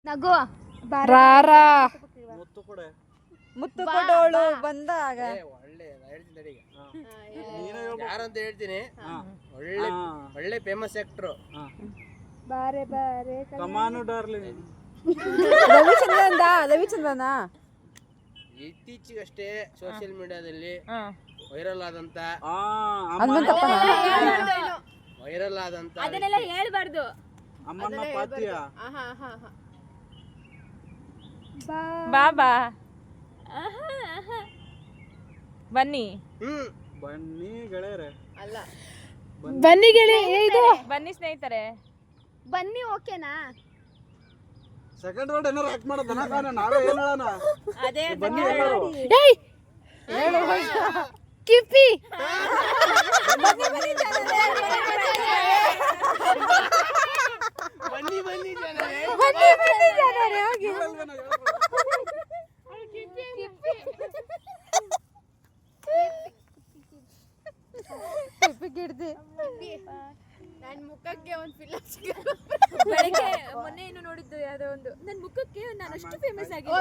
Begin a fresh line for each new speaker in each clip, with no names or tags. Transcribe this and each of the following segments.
ನಗು
ರಾರಾ
ಮುತ್ತು ಕೊಡೆ
ಮುತ್ತು ಕೊಡೋಳು ಬಂದಾಗ
ಒಳ್ಳೆ ಹೇಳ್ತೀನಿ ಯಾರಂತ ಹೇಳ್ತೀನಿ. ಒಳ್ಳೆ ಒಳ್ಳೆ ಫೇಮಸ್ ಆಕ್ಟ್ರು.
ಬಾರೆ ಬಾರೆ
ಕಮಾನು ಡಾರ್ಲಿಂಗ್.
ರವಿಚಂದ್ರನ
ಇತ್ತೀಚೆಗಷ್ಟೇ ಸೋಷಿಯಲ್ ಮೀಡಿಯಾದಲ್ಲಿ ವೈರಲ್ ಆದಂತ
ಅದನ್ನೆಲ್ಲ ಹೇಳ್ಬಾರ್ದು.
ಅಮ್ಮನ ಪಾತ್ಯ.
ಬಾಬಾ ಬನ್ನಿ
ಬನ್ನಿ ಗೆಳೆಯರೆ.
ಅಲ್ಲ
ಬನ್ನಿ ಗೆಳೆಯ ಇದು ಬನ್ನಿ ಸ್ನೇಹಿತರೆ
ಬನ್ನಿ. ಓಕೆನಾ?
ಸೆಕೆಂಡ್ ವರ್ಡ್ ಏನಾರು ಆಕ್ಟ್ ಮಾಡೋದನ ಕಾನ ನಾವೇ ಏನ್ ಹೇಳೋಣ.
ಅದೇ
ಬನ್ನಿ ಎಲ್ಲರೂ.
ಕಿಪ್ಪಿ
ಬನ್ನಿ ಬನ್ನಿ ಜನರೇ.
ನನ್ ಮುಖಕ್ಕೆ ಒಂದು ಫಿಲಪ್ಸ್ ಬೆಳಗ್ಗೆ ಮೊನ್ನೆ ಏನು ನೋಡಿದ್ದು ಯಾವ್ದೋ ಒಂದು ನನ್ ಮುಖಕ್ಕೆ ನಾನು ಅಷ್ಟು ಫೇಮಸ್ ಆಗಿಲ್ಲ.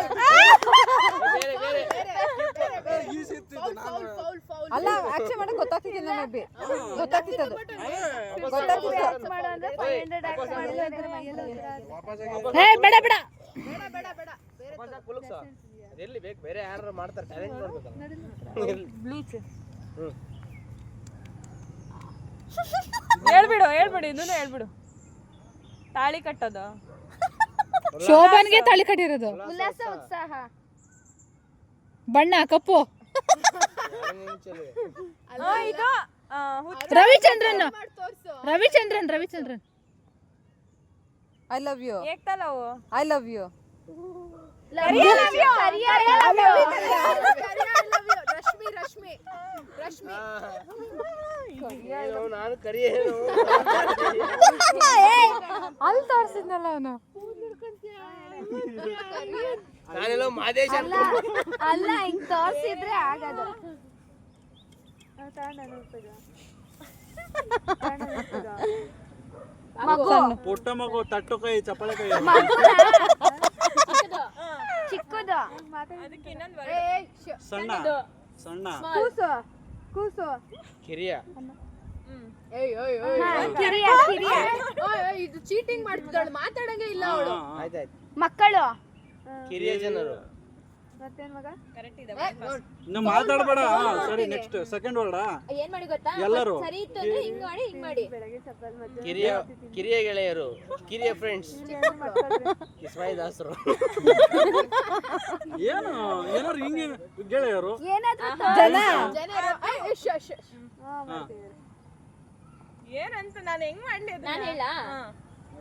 ಅಲ್ಲ ಆಕ್ಷನ್ ಮಾಡಕ್ ಗೊತ್ತಾಗ್ತಿದ್ದಿಲ್ಲ ಮೇಬಿ ಗೊತ್ತಾಗ್ತಿತ್ತು ಬೇಡ ಬೇಡ
ಎಲ್ಲಿ ಬೇಕು ಬೇರೆ ಯಾರು ಮಾಡ್ತಾರೆ ಟ್ಯಾಲೆಂಟ್ ನೋಡ್ಬೇಕಲ್ಲ.
ಹೇಳ್ಬಿಡು ಇದನ್ನು ಹೇಳ್ಬಿಡು. ತಾಳಿ ಕಟ್ಟೋದು ಶೋಭನ್ಗೆ ತಾಳಿ ಕಟ್ಟಿರೋದು.
ಉಲ್ಲಾಸ ಉತ್ಸಾಹ
ಬಣ್ಣ ಕಪ್ಪು Ravichandran I love you I love you
Rashmi
ನಾನು ಕರಿಯೇ
ಅಲ್ಲಿ ತೋರಿಸಿದ್ನಲ್ಲ ಅವನು.
ನಾನೆಲ್ಲೋ ಮಾದೇಶ
ಅಲ್ಲ ಹಿಂಗ್ ತೋರ್ಸಿದ್ರೆ ಆಗದು.
ಪುಟ್ಟ ಮಗು ತಟ್ಟು ಕೈ ಚಪ್ಪಳೆ ಕೈ.
ಚಿಕ್ಕದು
ಸಣ್ಣ ಸಣ್ಣ
ಕೂಸು
ಕಿರಿಯ.
ಇದು ಚೀಟಿಂಗ್ ಮಾಡ್ತಿದ್ದಾಳೆ, ಮಾತಾಡಂಗೆ ಇಲ್ಲ ಅವಳು.
ಆಯ್ತಾಯ್ತು.
ಮಕ್ಕಳು
ಕಿರಿಯ ಜನರು.
ಇನ್ನು ಮಾತಾಡಬೇಡ. ಸರಿ ನೆಕ್ಸ್ಟ್ ಸೆಕೆಂಡ್ ವರ್ಡ್.
ಏನ್ ಮಾಡಿ ಗೊತ್ತಾ?
ಎಲ್ಲರೂ
ಸರಿ ಇತ್ತು ಅಂದ್ರೆ ಹಿಂಗ್ ಮಾಡಿ
ಕಿರಿಯ ಗೆಳೆಯರು, ಕಿರಿಯ ಫ್ರೆಂಡ್ಸ್, ಕಿಸ್ವಾಯಿ ದಾಸರು.
ಏನು ಏನಾರು ಹಿಂಗೆ ಗೆಳೆಯರು
ಏನಾದ್ರು
ಏನಂತ ನಾನು ಹೆಂಗ್ ಮಾಡ್ಲಿ
ನಾನು ಹೇಳ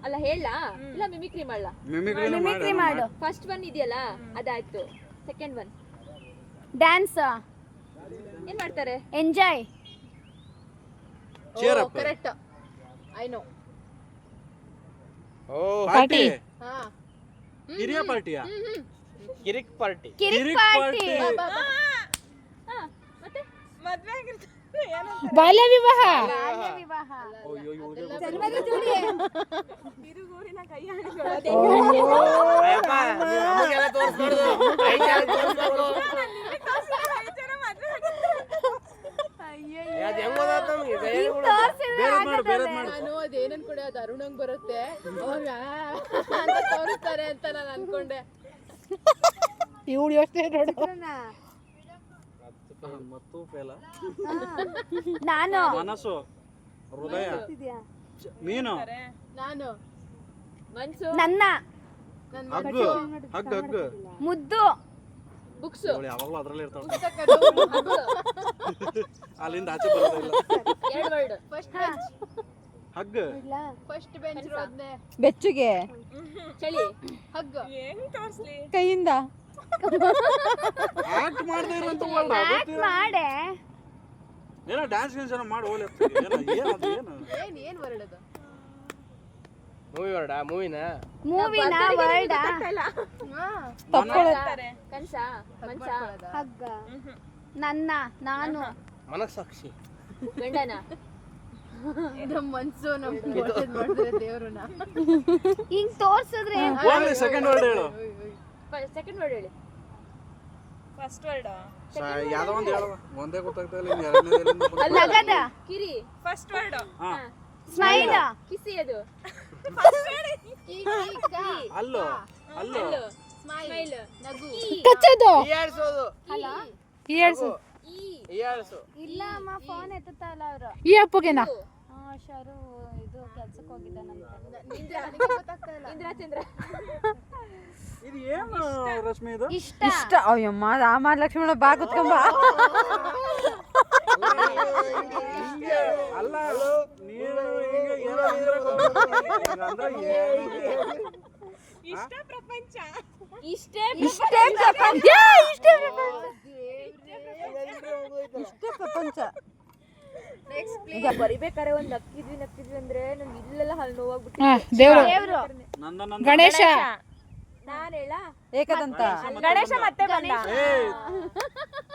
ಅಲ್ಲ ಹೇಳ ಇಲ್ಲ ಮಿಮಿಕ್ರಿ ಮಾಡ್ಲಾ?
ಮಿಮಿಕ್ರಿ
ಮಾಡು. ಫಸ್ಟ್ ಒನ್ ಇದೆಯಲ್ಲ ಅದಾಯ್ತು. Second one dance. ಏನ್ ಮಾಡ್ತಾರೆ? Enjoy.
Chair up.
Correct. I know.
Oh
party.
ಹಾ
ಕಿರಿಯ ಪಾರ್ಟಿಯಾ?
ಕಿರಿಕ್ ಪಾರ್ಟಿ.
ಕಿರಿಕ್ ಪಾರ್ಟಿ. ಮತ್ತೆ
ಮದ್ವೆ ಆಗಿರ್ತಾರೆ ಬಾಲ್ಯ ವಿವಾಹ.
ಜನ್ಮದ ಜೋಡಿ.
ತಿರುಗೂರಿನ ಕೈ
ನಾನು ಅದೇನನ್ ಕೂಡ ಅದು ಅರುಣಂಗ್ ಬರುತ್ತೆ ಅಂತ ತೋರಿಸ್ತಾರೆ ಅಂತ ನಾನು ಅನ್ಕೊಂಡೆ.
ಇವಳು ಯೋಚನೆ ನೋಡು.
ಮತ್ತು ಫೇಲ
ನಾನು
ಮನಸ್ಸು ಹೃದಯ ಮೀನು
ನಾನು ಮನ್ಸು
ಹಗ್ಗು ಹಗ್ಗು ಹಗ್ಗು
ಮುದ್ದು ಬುಕ್ಸ್
ಯಾವಾಗಲೂ ಅದ್ರಲ್ಲೇ ಇರ್ತಾವ.
ಪುಸ್ತಕ
ಅಲ್ಲಿಂದ ಆಚೆ ಬರೋದಿಲ್ಲ.
ಎರಡು ವರ್ಡ್. ಫಸ್ಟ್ ಬೆಂಚ್
ಹಗ್ಗು.
ಫಸ್ಟ್ ಬೆಂಚ್ ರೋದ್ನೆ
ಬೆಚ್ಚುಗೆ
ಚಳಿ. ಹಗ್ಗ
ಹೆಂಗ್ ತೋರಿಸ್ಲಿ ಕೈಯಿಂದ
ಆಕ್ಟ್ ಮಾಡದೇ ಇರುವಂತ ವರ್ಡ್
ಆಕ್ಟ್ ಮಾಡೆ.
ಏನೋ ಡ್ಯಾನ್ಸ್ ಗಿನ್ಸ್ ಏನೋ ಮಾಡಿ ಹೋಗ್ಲಿ.
ಏನ್ ವರ್ಡ್ ಅದು?
ಮೂವಿ ವರ್ಡಾ? ಮೂವಿನ
ವರ್ಡ
ತಪ್ಕೊಳ್ಳುತ್ತಾರೆ.
ಕನ್ಸ ಮನ್ಸ ಹಗ್ಗ ನನ್ನ ನಾನು
ಮನಸ್ಸಾಕ್ಷಿ
ಗಂಡನ ನಮ್ಮ ಮನ್ಸು ನಮ್ಗೆ ಒಳ್ಳೇದ್ ಮಾಡಿದ್ರೆ ದೇವ್ರನ್ನ
ಹಿಂಗ್ ತೋರ್ಸಿದ್ರೆ
ಹೋಗ್ಲಿ ಸೆಕೆಂಡ್ ವರ್ಡ್ ಹೇಳು.
ಸೆಕೆಂಡ್ ವರ್ಡ್ ಹೇಳಿ.
ಫಸ್ಟ್ ವರ್ಡ್
ಯಾವ್ದೋ ಒಂದು ಹೇಳುವ. ಒಂದೇ ಗೊತ್ತಾಗ್ತಾ ಇಲ್ಲ, ಇನ್ನು ಎರಡನೇದೆಲ್ಲಿಂದ ಬಂತು?
ನಗದ
ಕಿರಿ
ಫಸ್ಟ್ ವರ್ಡ್
ಹಾ.
ಸ್ಮೈಲ್
ಕಿಸಿ ಅದು
ಅಲ್ಲೋ ಅಲ್ಲೋ
ಸ್ಮೈಲ್ ನಗು
ಕಚ್ಚೋದು
ಹೀಯಾಡ್ಸೋದು.
ಇಯರ್ಸ್
ಹೀಯಾಡ್ಸು.
ಇಲ್ಲ ಅಮ್ಮ ಫೋನ್ ಎತ್ತುತ್ತಾ ಇಲ್ಲ ಅವರು.
ಈ ಅಪ್ಪಗೆನಾ
ಶರು ಇದು ಕೆಲ್ಸಕ್ಕೆ ಹೋಗಿದ್ದಾನಂತೆ.
ಇಂದ್ರ ಚಂದ್ರ
ಇದು ಏನು ರಶ್ಮಿ ಇದು?
ಇಷ್ಟ
ಇಷ್ಟ ಅಯ್ಯಮ್ಮ ರಾಮ ಲಕ್ಷ್ಮಣ ಬಾ ಕುತ್ಕೊಂಬ
ಅಲ್ಲ ನೀನು ಈಗ ಏನೋ ಅಂದ್ರೆ ಹಿಂಗಂದ್ರೆ ಏನು?
ಇಷ್ಟ ಪ್ರಪಂಚ
ಇಷ್ಟೇ
ಇಷ್ಟೇ ಪ್ರಪಂಚ ಇಷ್ಟೇ ಪ್ರಪಂಚ
ಈಗ ಬರಿಬೇಕಾರೆ ಒಂದ್ ನಕ್ಕಿದ್ವಿ ಅಂದ್ರೆ ನನ್ಗೆ ಇಲ್ಲೆಲ್ಲ ಹಲ್ಲು ನೋವಾಗ್ಬಿಟ್ಟು
ದೇವ್ರು
ದೇವ್ರು
ನಂದ
ಗಣೇಶ
ನಾನ್ ಹೇಳ
ಏಕದಂತ
ಗಣೇಶ ಮತ್ತೆ ಬಂದ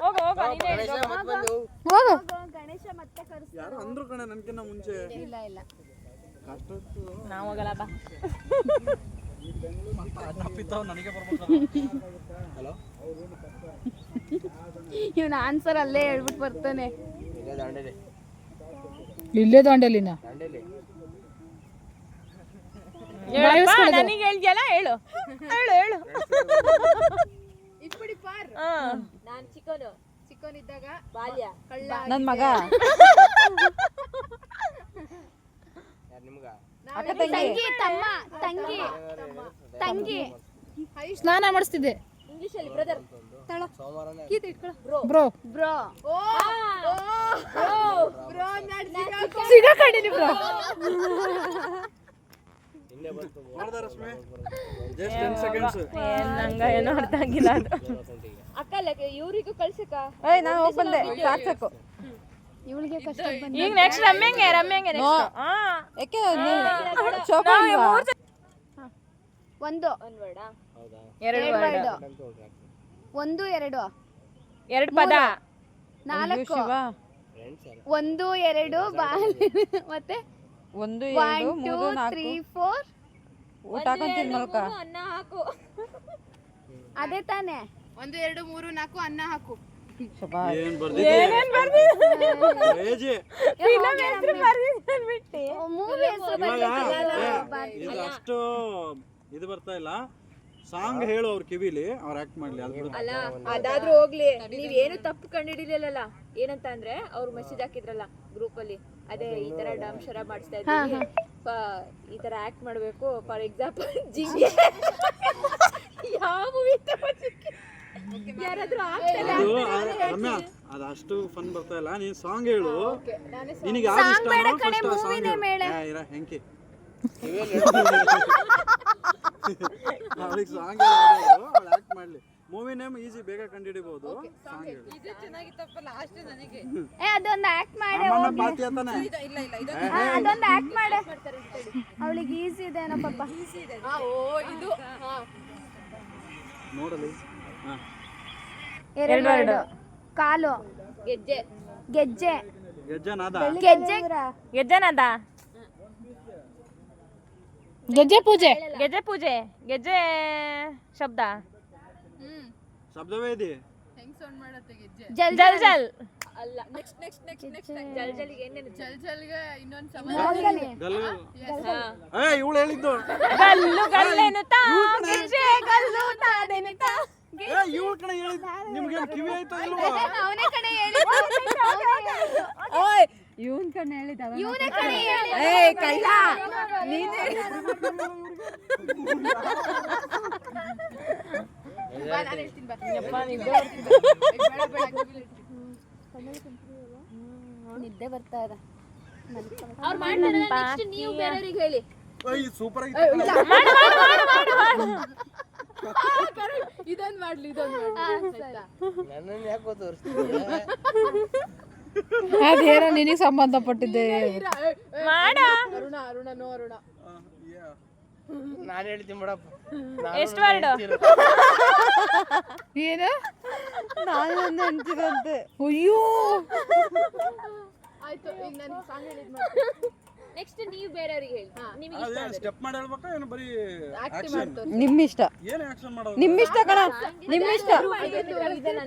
ಹೋಗು ಹೋಗು ನೀನೇ
ಗಣೇಶ ಮತ್ತೆ ಬಂದು
ಹೋಗು
ಗಣೇಶ ಮತ್ತೆ ಕರ್ಸ್
ಯಾರು ಅಂದ್ರು ಕಣೆ ನನ್ಕಿನ್ನ ಮುಂಚೆ.
ಇಲ್ಲ ಇಲ್ಲ
ಕಷ್ಟದ್ದು
ನಾವು ಹೋಗಲ್ಲ ಬಾ
ತಪ್ಪಿದ್ದಾವ ನನಗೆ ಬರ್ಬೇಕು. ಹಲೋ
ಇವನ ಆನ್ಸರ್ ಅಲ್ಲೇ ಹೇಳ್ಬಿಟ್ಟು ಬರ್ತಾನೆ.
ಇಲ್ಲೇ ದಾಂಡೇಲಿ.
ಇಲ್ಲೇ ದಾಂಡೇಲಿನ
ದಾಂಡೇಲಿ.
ನನಗೆ ಹೇಳ್ದ್ಯಲ್ಲ ಹೇಳು ಹೇಳು ಹೇಳು
ಇಪ್ಪಡಿ ಪಾರ್
ನಾನ್ ಚಿಕನ್ ಇದ್ದಾಗ ಬಾಲ್ಯ ಕಳ್ಳ
ನನ್ ಮಗ
ಯಾರು ನಿಮ್ಗ?
ಅಕ್ಕ ತಂಗಿ
ತಂಗಿ ತಮ್ಮ ತಂಗಿ ತಂಗಿ
ಸ್ನಾನ ಮಾಡಿಸ್ತಿದ್ದೆ
ಇಂಗ್ಲಿಷ್ ಅಲ್ಲಿ ಬ್ರದರ್
ಸೋಮವಾರನೇ
ಬ್ರೋ
ಬ್ರೋ
ಸಿಗಾಕೊಂಡಿನಿ ಬ್ರೋ
ಹಿಂದೆ ಬಂತು.
ನೋಡ್ದ ರಶ್ಮಿ? Just 10 seconds.
ನಂಗ ಏನೋ ಅರ್ಥ ಆಗಿಲ್ಲ ಅದು ಅಕ್ಕ ಇವ್ರಿಗೂ ಕಳ್ಸಕ್ಕ
ಏಯ್ ನಾನು ಹೋಗಿ ಬಂದೆ ಸಾಕು
ಇವಳಿಗೆ ಕಷ್ಟ ಬಂದ.
ಈಗ ನೆಕ್ಸ್ಟ್ ರಮ್ಯಂಗೆ
ನೋ. ಯಾಕೆ ಶೋಭಾ ಇಲ್ವಾ?
ಒಂದು
ಒಂದ್ ವರ್ಡ
ಹೌದಾ?
ಎರಡು
ಎರಡು
ವರ್ಡ್
ವರ್ಡ್
ಅಂತ ಹೋಗ್ರಿ.
ಒಂದು ಎರಡು
ಎರಡು ಪದ
ಅಯ್ಯೋ
ನಾಲ್ಕು
ಶಿವ.
Friends ಯಾರು?
ಒಂದು ಎರಡು ಬಾಲ್ ಮತ್ತೆ
1
1
2
2
3
3
4
4
ಊಟ ಹಾಕೊಂಡ್ ತಿನ್ಮಲ್ಕ
ಅನ್ನ ಹಾಕು
ಅದೇ ತಾನೇ
1 2 3 4 ಅನ್ನ ಹಾಕು
ಶೋಭಾ
ಏನ್ ಬರ್ದಿದೆ? ರೇಜಿ.
ಮೂವಿ ಹೆಸರು
ಇವಾಗ ಇದು ಅಷ್ಟು ಇದು ಬರ್ತಾ ಇಲ್ಲ. ಸಾಂಗ್ ಹೇಳು ಅವ್ರ ಕಿವಿಲಿ, ಅವ್ರು ಆಕ್ಟ್ ಮಾಡ್ಲಿ. ಅದು ಬಿಡು.
ಅಲ್ಲ ಅದಾದ್ರೂ ಹೋಗ್ಲಿ ನೀವ್ ಏನು ತಪ್ಪು ಕಂಡಿಡಿಲಿಲ್ಲಲ್ಲ. ಏನಂತ ಅಂದ್ರೆ ಅವ್ರು ಮೆಸೇಜ್ ಹಾಕಿದ್ರಲ್ಲ ಗ್ರೂಪ್ ಅಲ್ಲಿ, ಅದೇ ಈ ತರ ಡಾಂಶರ ಮಾಡಿಸ್ತಾ ಇದ್ದೀವಿ, ಈ ತರ ಆಕ್ಟ್ ಮಾಡ್ಬೇಕು. ಫಾರ್ ಎಕ್ಸಾಂಪಲ್ ಜಿಂಗೆ ಯಾವ ಮೂವಿ ಯಾರಾದ್ರೂ
ಅದು ರಮ್ಯಾ, ಅದು ಅಷ್ಟು ಫನ್ ಬರ್ತಾ ಇಲ್ಲ. ನೀನ್ ಸಾಂಗ್ ಹೇಳು. ನಿನಗೆ ಯಾವ್ದು ಇಷ್ಟ ಫಸ್ಟ್ ಸಾಂಗ್ ಹೇಳು. ಹೆಂಕಿ ಅವಳಿಗೆ ಸಾಂಗ್ ಹೇಳು, ಅವಳು ಆಕ್ಟ್ ಮಾಡ್ಲಿ. ಮೂವಿ ನೇಮ್ ಈಸಿ, ಬೇಗ ಕಂಡುಹಿಡಿಬಹುದು. ಸಾಂಗ್ ಹೇಳು.
ಅದೊಂದು ಆಕ್ಟ್ ಮಾಡಿ
ಅಮ್ಮನ ಪಾತಿ ಅಂತಾನೆ.
ಅದೊಂದು ಆಕ್ಟ್ ಮಾಡಿ ಅವಳಿಗೆ ಈಸಿ ಇದೆ ಏನೋ ಪಾಪ.
ನೋಡಲಿ. ಹಾ,
ಎರಡು ಎರಡು ಕಾಲು
ಗೆಜ್ಜೆ
ಗೆಜ್ಜೆ
ಗೆಜ್ಜನಾದ.
ಗೆಜ್ಜೆ
ಗೆಜ್ಜೆನದ
ಗೆಜ್ಜೆ ಪೂಜೆ
ಗೆಜ್ಜೆ ಪೂಜೆ ಗೆಜ್ಜೆ ಶಬ್ದ
ಶಬ್ದವೇ ಇದೆ.
ಜಲ್
ಜಲ್ ಜಲ್ ಅಲ್ಲ ನೆಕ್ಸ್ಟ್ ಜಲ್ ಜಲ್ಗೆ ಏನೇನು ಜಲ್ ಜಲ್ಗೆ ಇನ್ನೊಂದು
ಗಲ್ ಇವಳು ಹೇಳಿದ್ದು.
ಗಲ್ಲು ಗಲ್ಲೆನುತ್ತಾ ಗೆಜ್ಜೆ ಗಲ್ಲು ತಾದೆನುತ್ತಾ
ಇವಳು ಕಣ ಹೇಳಿದ್ದು. ನಿಮ್ಗೆ ಕಿವಿ ಆಯ್ತಾ ಇಲ್ವಾ?
ಅವನೇ ಕಡೆ ಹೇಳಿ
ಓಯ್ ಇವನ್ ಕಣ್ಣ ಹೇಳಿದ
ಇವನೇ ಕಡೆ ಹೇಳಿ
ಏಯ್ ಕಳ್ಳ ನೀನೇ
ನಿದ್ದೆ ಬರ್ತಾ ಇದೆ.
ಅವ್ರು ಮಾಡ್ತಾರೆ ನೆಕ್ಸ್ಟ್ ನೀವು ಬೇರೆಯವರಿಗೆ ಹೇಳಿ.
ಸೂಪರ್ ಆಗಿ
ಇದೊಂದು ಮಾಡ್ಲಿ
ನನ್ನನ್ನು ಯಾಕೋ ತೋರಿಸ್ತಿದ್ದೆ?
ಅದೇನೋ ನಿನಗೆ ಸಂಬಂಧಪಟ್ಟಿದ್ದೆ
ಮಾಡ
ಅರುಣ ಅರುಣ ನೋ ಅರುಣ
ನಾನು ಹೇಳ್ತೀನಿ ಬಿಡಪ್ಪ.
ಎಷ್ಟು ವರ್ಡ್
ಏನು ನಾನು ಒಂದು ಅಂತಿರಂತೆ ಅಯ್ಯೋ
ಆಯ್ತು ಈಗ ನಾನು ಸಾಂಗ್ ಹೇಳಿದ್ ನೆಕ್ಸ್ಟ್ ನೀವು ಬೇರೆಯವ್ರಿಗೆ ಹೇಳಿ ನಿಮಗೆ ಇಷ್ಟ
ಅದೇನು ಸ್ಟೆಪ್ ಮಾಡಿ ಹೇಳ್ಬೇಕಾ ಏನು ಬರೀ
ಆಕ್ಟಿವ್
ಆಕ್ಷನ್
ಮಾಡ್ತಾರೆ
ನಿಮ್ಮಿಷ್ಟ
ಏನು ಆಕ್ಷನ್ ಮಾಡೋದು
ನಿಮ್ಮಿಷ್ಟ ಕಣ ನಿಮ್ಮಿಷ್ಟ
ಇದೆಲ್ಲ